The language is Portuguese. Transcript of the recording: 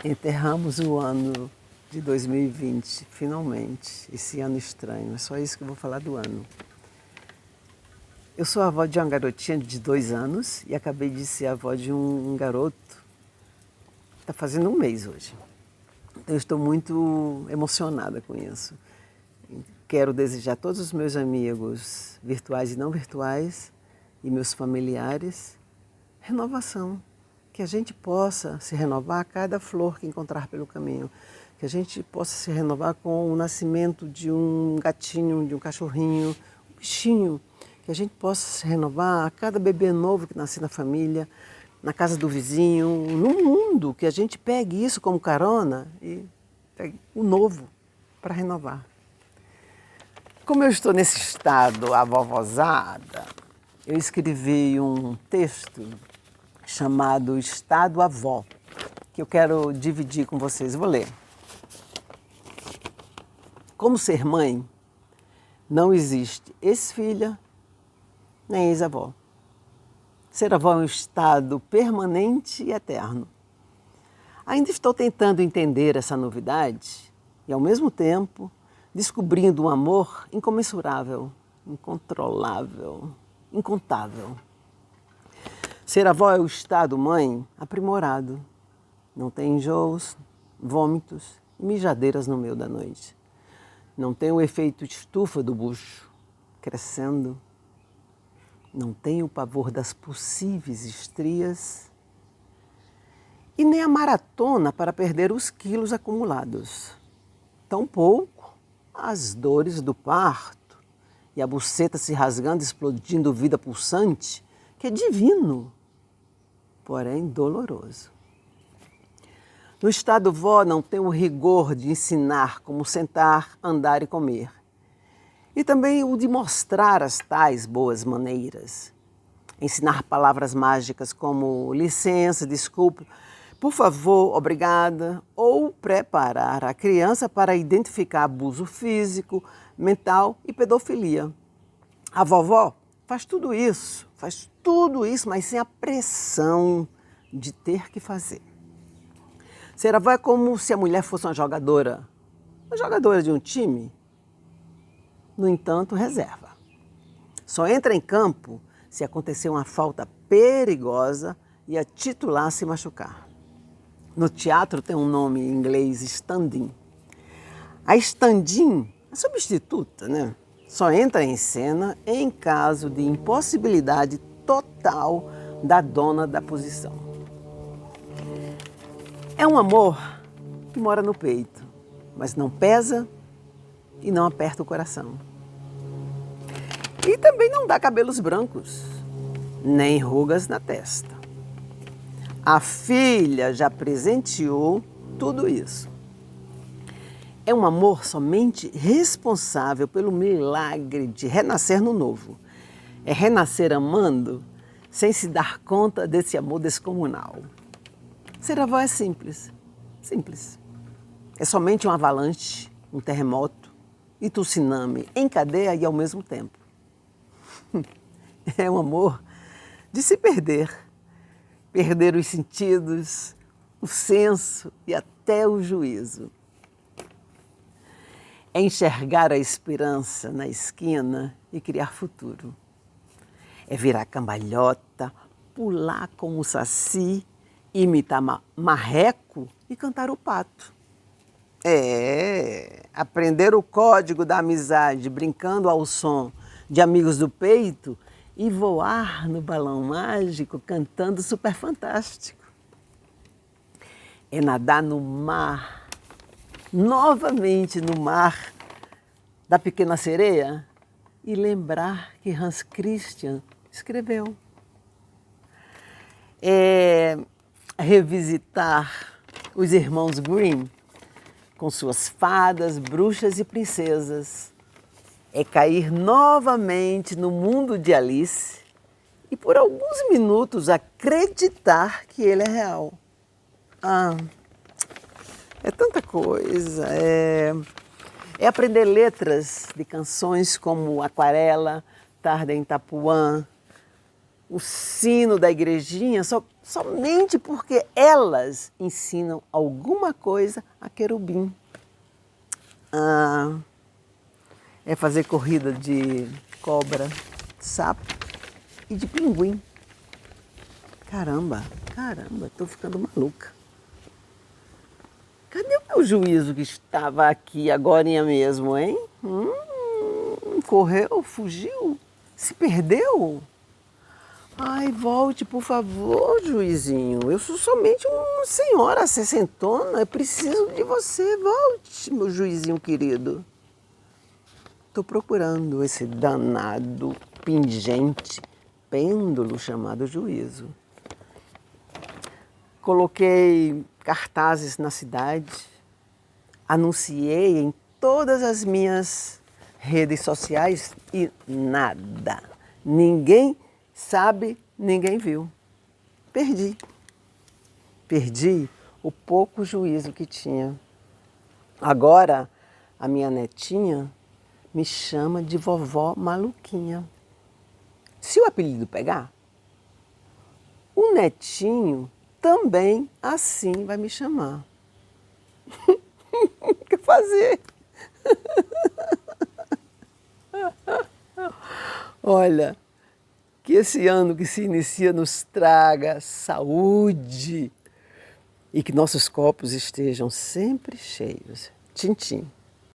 Enterramos o ano de 2020, finalmente. Esse ano estranho, é só isso que eu vou falar do ano. Eu sou avó de uma garotinha de 2 anos e acabei de ser avó de um garoto. Está fazendo 1 mês hoje. Então eu estou muito emocionada com isso. Quero desejar a todos os meus amigos virtuais e não virtuais e meus familiares renovação. Que a gente possa se renovar a cada flor que encontrar pelo caminho. Que a gente possa se renovar com o nascimento de um gatinho, de um cachorrinho, um bichinho. Que a gente possa se renovar a cada bebê novo que nasce na família, na casa do vizinho, no mundo. Que a gente pegue isso como carona e pegue o novo para renovar. Como eu estou nesse estado avovozada, eu escrevi um texto chamado Estado Avó, que eu quero dividir com vocês. Vou ler. Como ser mãe, não existe ex-filha nem ex-avó. Ser avó é um estado permanente e eterno. Ainda estou tentando entender essa novidade e, ao mesmo tempo, descobrindo um amor incomensurável, incontrolável, incontável. Ser avó é o estado mãe aprimorado. Não tem enjoos, vômitos e mijadeiras no meio da noite. Não tem o efeito estufa do bucho crescendo. Não tem o pavor das possíveis estrias. E nem a maratona para perder os quilos acumulados. Tampouco as dores do parto e a buceta se rasgando, explodindo vida pulsante, que é divino, porém doloroso. No estado vó não tem o rigor de ensinar como sentar, andar e comer. E também o de mostrar as tais boas maneiras. Ensinar palavras mágicas como licença, desculpe, por favor, obrigada, ou preparar a criança para identificar abuso físico, mental e pedofilia. A vovó faz tudo isso, mas sem a pressão de ter que fazer. Ser avó é como se a mulher fosse uma jogadora de um time, no entanto, reserva. Só entra em campo se acontecer uma falta perigosa e a titular se machucar. No teatro tem um nome em inglês, stand-in. A stand-in, a substituta, né? Só entra em cena em caso de impossibilidade total da dona da posição. É um amor que mora no peito, mas não pesa e não aperta o coração. E também não dá cabelos brancos, nem rugas na testa. A filha já presenteou tudo isso. É um amor somente responsável pelo milagre de renascer no novo. É renascer amando sem se dar conta desse amor descomunal. Ser avó é simples, simples. É somente um avalanche, um terremoto e tsunami em cadeia e ao mesmo tempo. É um amor de se perder. Perder os sentidos, o senso e até o juízo. É enxergar a esperança na esquina e criar futuro. É virar cambalhota, pular como o saci, imitar marreco e cantar o pato. É aprender o código da amizade brincando ao som de Amigos do Peito e voar no balão mágico cantando Super Fantástico. É nadar no mar, novamente no mar da Pequena Sereia e lembrar que Hans Christian escreveu. É revisitar os irmãos Grimm com suas fadas, bruxas e princesas. É cair novamente no mundo de Alice e por alguns minutos acreditar que ele é real. É tanta coisa. É aprender letras de canções como Aquarela, Tarde em Itapuã, o sino da igrejinha, só somente porque elas ensinam alguma coisa a querubim. É fazer corrida de cobra, sapo e de pinguim. Caramba, estou ficando maluca. Cadê o meu juízo que estava aqui agorinha mesmo, hein? Correu, fugiu, se perdeu? Ai, volte, por favor, juizinho. Eu sou somente uma senhora sessentona. Eu preciso de você. Volte, meu juizinho querido. Estou procurando esse danado, pingente pêndulo chamado juízo. Coloquei cartazes na cidade, anunciei em todas as minhas redes sociais e nada. Ninguém sabe, ninguém viu. Perdi o pouco juízo que tinha. Agora, a minha netinha me chama de vovó maluquinha. Se o apelido pegar, o netinho também assim vai me chamar. O que fazer? Olha, que esse ano que se inicia nos traga saúde e que nossos copos estejam sempre cheios. Tchim, tchim.